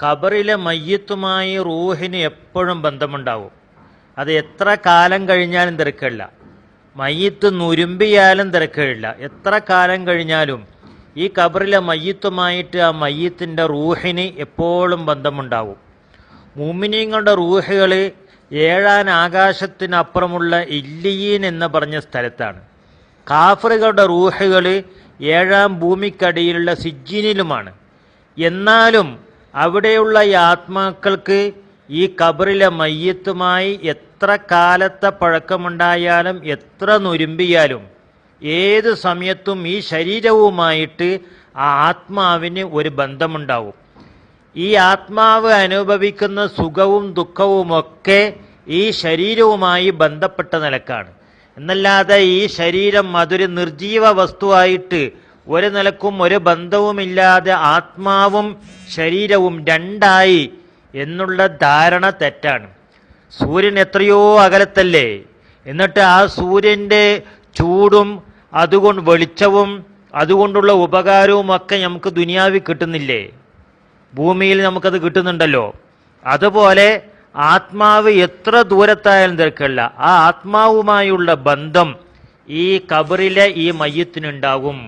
ഖബറിലെ മയ്യത്തുമായി റൂഹിന് എപ്പോഴും ബന്ധമുണ്ടാവും. അത് എത്ര കാലം കഴിഞ്ഞാലും തിരക്കില്ല. മയ്യത്ത് നുരുമ്പിയാലും തിരക്കില്ല. എത്ര കാലം കഴിഞ്ഞാലും ഈ ഖബറിലെ മയ്യത്തുമായിട്ട് ആ മയ്യത്തിൻ്റെ റൂഹിന് എപ്പോഴും ബന്ധമുണ്ടാവും. മുഅ്മിനീങ്ങളുടെ റൂഹുകൾ 7 ആകാശത്തിനപ്പുറമുള്ള ഇല്ലിയീൻ എന്ന് പറഞ്ഞ സ്ഥലത്താണ്. കാഫിറുകളുടെ റൂഹുകൾ 7 ഭൂമിക്കടിയിലുള്ള സിജ്ജിനിലുമാണ്. എന്നാലും അവിടെയുള്ള ഈ ആത്മാക്കൾക്ക് ഈ ഖബറിലെ മയ്യത്തുമായി എത്ര കാലത്തെ പഴക്കമുണ്ടായാലും എത്ര നുരുമ്പിയാലും ഏത് സമയത്തും ഈ ശരീരവുമായിട്ട് ആ ആത്മാവിന് ഒരു ബന്ധമുണ്ടാവും. ഈ ആത്മാവ് അനുഭവിക്കുന്ന സുഖവും ദുഃഖവുമൊക്കെ ഈ ശരീരവുമായി ബന്ധപ്പെട്ട നിലക്കാണ്. എന്നല്ലാതെ ഈ ശരീരം അതൊരു നിർജീവ വസ്തുവായിട്ട് ഒരു നിലക്കും ഒരു ബന്ധവുമില്ലാതെ ആത്മാവും ശരീരവും രണ്ടായി എന്നുള്ള ധാരണ തെറ്റാണ്. സൂര്യൻ എത്രയോ അകലത്തല്ലേ, എന്നിട്ട് ആ സൂര്യൻ്റെ ചൂടും അതുകൊണ്ട് വെളിച്ചവും അതുകൊണ്ടുള്ള ഉപകാരവും ഒക്കെ നമുക്ക് ദുനിയാവിൽ കിട്ടുന്നില്ലേ? ഭൂമിയിൽ നമുക്കത് കിട്ടുന്നുണ്ടല്ലോ. അതുപോലെ ആത്മാവ് എത്ര ദൂരത്തായാലും തിരക്കില്ല, ആ ആത്മാവുമായുള്ള ബന്ധം ഈ ഖബറിലെ ഈ മയ്യത്തിനുണ്ടാകും.